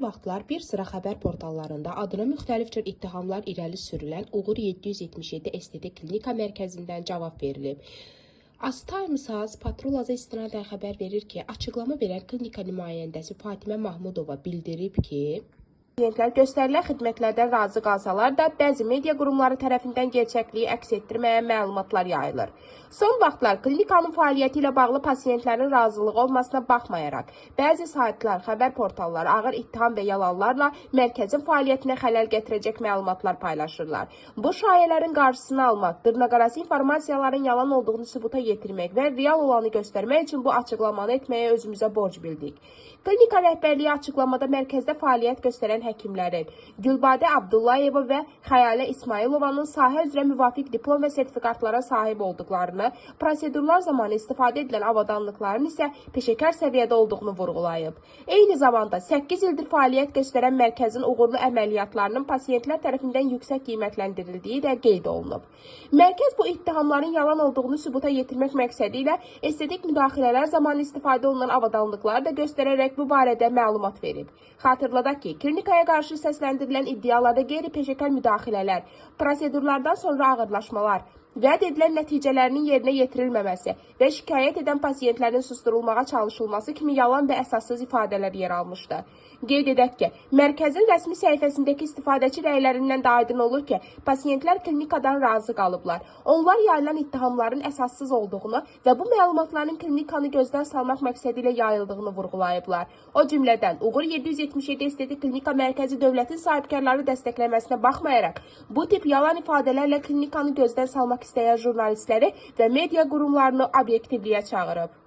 vaxtlar bir sıra xəbər portallarında adına müxtəlif cür ittihamlar irəli sürülən Uğur 777 estetik klinika mərkəzindən cavab verilib. As Times Patrulaza istinadən xəbər verir ki, açıqlama verən klinika nümayəndəsi Fatimə Mahmudova bildirib ki, klientlər göstərilən xidmətlərdən razı qalsalar da, bəzi media qurumları tərəfindən gerçəkliyi əks etdirməyən məlumatlar yayılır. Son vaxtlar klinikanın fəaliyyəti ilə bağlı pasiyentlərin razılığı olmasına baxmayaraq, bəzi saytlar, xəbər portalları ağır ittiham və yalanlarla mərkəzin fəaliyyətinə xələl gətirəcək məlumatlar paylaşırlar. Bu şayələrin qarşısını almaq, dırnaqarası informasiyaların yalan olduğunu sübuta yetirmək və real olanı göstərmək üçün bu açıqlamanı etməyə özümüzə borc bildik. Klinika rəhbərliyi açıqlamada mərkəzdə fəaliyyət göstərən həkimlərin Gülbadə Abdullayeva və Xəyalə İsmailovanın sahə üzrə müvafiq diplom və sertifikatlara sahib olduqlarını, prosedurlar zamanı istifadə edilən avadanlıqların isə peşəkar səviyyədə olduğunu vurğulayıb. Eyni zamanda 8 ildir fəaliyyət göstərən mərkəzin uğurlu əməliyyatlarının pasiyentlər tərəfindən yüksək qiymətləndirildiyi də qeyd olunub. Mərkəz bu ittihamların yalan olduğunu sübuta yetirmək məqsədi ilə estetik müdaxilələr zamanı istifadə olunan avadanlıqları da göstərərək bu barədə məlumat verib. Xatırladaq ki, klinikaya qarşı səsləndirilən iddialarda qeyri-peşəkar müdaxilələr, prosedurlardan sonra ağırlaşmalar, vəd edilən nəticələrinin yerinə yetirilməməsi və şikayət edən pasiyentlərin susturulmağa çalışılması kimi yalan və əsassız ifadələr yer almışdı. Qeyd edək ki, mərkəzin rəsmi səhifəsindəki istifadəçi rəylərindən də aydın olur ki, pasiyentlər klinikadan razı qalıblar. Onlar yayılan ittihamların əsassız olduğunu və bu məlumatların klinikanı gözdən salmaq məqsədi ilə yayıldığını vurğulayıblar. O cümlədən Uğur 777 estetik klinika mərkəzi dövlətin sahibkarları dəstəkləməsinə baxmayaraq, bu tip yalan ifadələrlə klinikanı gözdən salmaq istəyən jurnalistləri və media qurumlarını obyektivliyə çağırıb.